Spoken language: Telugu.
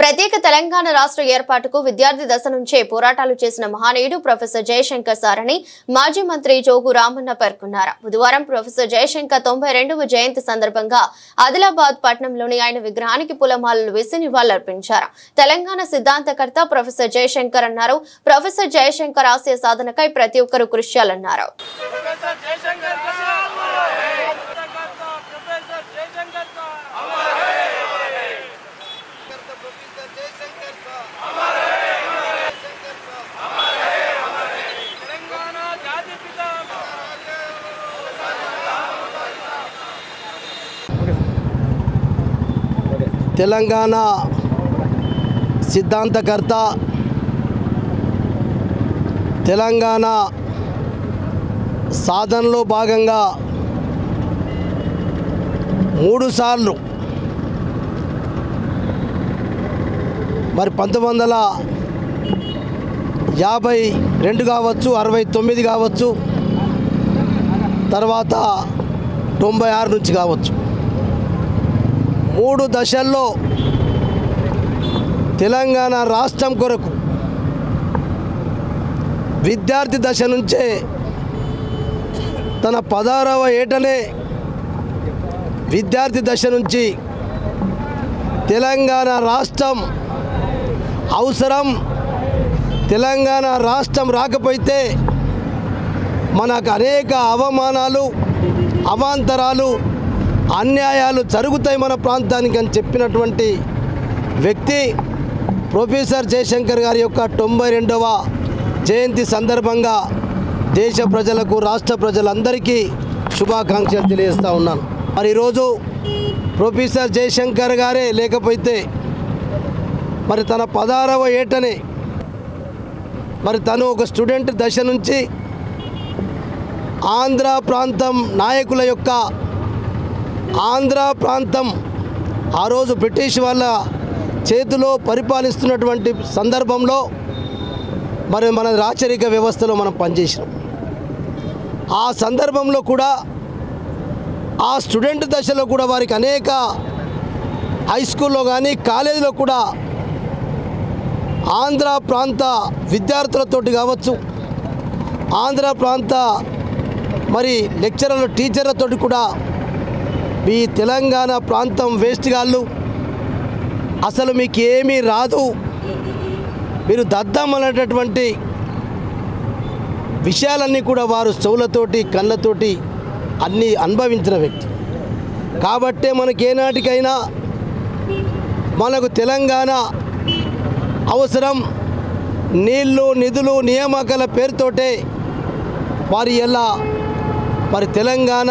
ప్రత్యేక తెలంగాణ రాష్ట్ర ఏర్పాటుకు విద్యార్థి దశ నుంచే పోరాటాలు చేసిన మహానీయుడు ప్రొఫెసర్ జయశంకర్ సార్ అని మాజీ మంత్రి జోగు రామన్న పేర్కొన్నారు. బుధవారం ప్రొఫెసర్ జయశంకర్ 92వ జయంతి సందర్భంగా ఆదిలాబాద్ పట్టణంలోని ఆయన విగ్రహానికి పూలమాలలు వేసి నివాళులర్పించారు. తెలంగాణ సిద్ధాంతకర్త ప్రొఫెసర్ జయశంకర్ అన్నారు. ప్రొఫెసర్ జయశంకర్ ఆశయ సాధనకై ప్రతి ఒక్కరూ కృషి చేయాలన్నారు. తెలంగాణ సిద్ధాంతకర్త, తెలంగాణ సాధనలో భాగంగా 3 సార్లు మరి 1952 కావచ్చు, 69 కావచ్చు, తర్వాత 96 నుంచి కావచ్చు, 3 దశల్లో తెలంగాణ రాష్ట్రం కొరకు విద్యార్థి దశ నుంచే తన 16వ ఏటనే విద్యార్థి దశ నుంచి తెలంగాణ రాష్ట్రం అవసరం, తెలంగాణ రాష్ట్రం రాకపోతే మనకు అనేక అవమానాలు, అవాంతరాలు, అన్యాయాలు జరుగుతాయి మన ప్రాంతానికి అని చెప్పినటువంటి వ్యక్తి ప్రొఫెసర్ జయశంకర్ గారి యొక్క 92వ జయంతి సందర్భంగా దేశ ప్రజలకు, రాష్ట్ర ప్రజలందరికీ శుభాకాంక్షలు తెలియజేస్తూ ఉన్నాను. మరి ఈరోజు ప్రొఫెసర్ జయశంకర్ గారే లేకపోతే మరి తన 16వ ఏటనే మరి తను ఒక స్టూడెంట్ దశ నుంచి ఆంధ్ర ప్రాంతం నాయకుల యొక్క ఆంధ్ర ప్రాంతం ఆ రోజు బ్రిటిష్ వాళ్ళ చేతిలో పరిపాలిస్తున్నటువంటి సందర్భంలో మరి మన రాచరిక వ్యవస్థలో మనం పనిచేసినాం. ఆ సందర్భంలో కూడా ఆ స్టూడెంట్ దశలో కూడా వారికి అనేక హై స్కూల్లో కానీ కాలేజీలో కూడా ఆంధ్ర ప్రాంత విద్యార్థులతోటి కావచ్చు, ఆంధ్ర ప్రాంత మరి లెక్చరర్లు, టీచర్లతోటి కూడా మీ తెలంగాణ ప్రాంతం వేస్ట్ గాళ్ళు, అసలు మీకు ఏమీ రాదు, మీరు దద్దమనేటటువంటి విషయాలన్నీ కూడా వారు చెవులతోటి కళ్ళతోటి అన్నీ అనుభవించిన వ్యక్తి. కాబట్టే మనకేనాటికైనా మనకు తెలంగాణ అవసరం, నీళ్ళు, నిధులు, నియామకాల పేరుతోటే వారి ఎలా మరి తెలంగాణ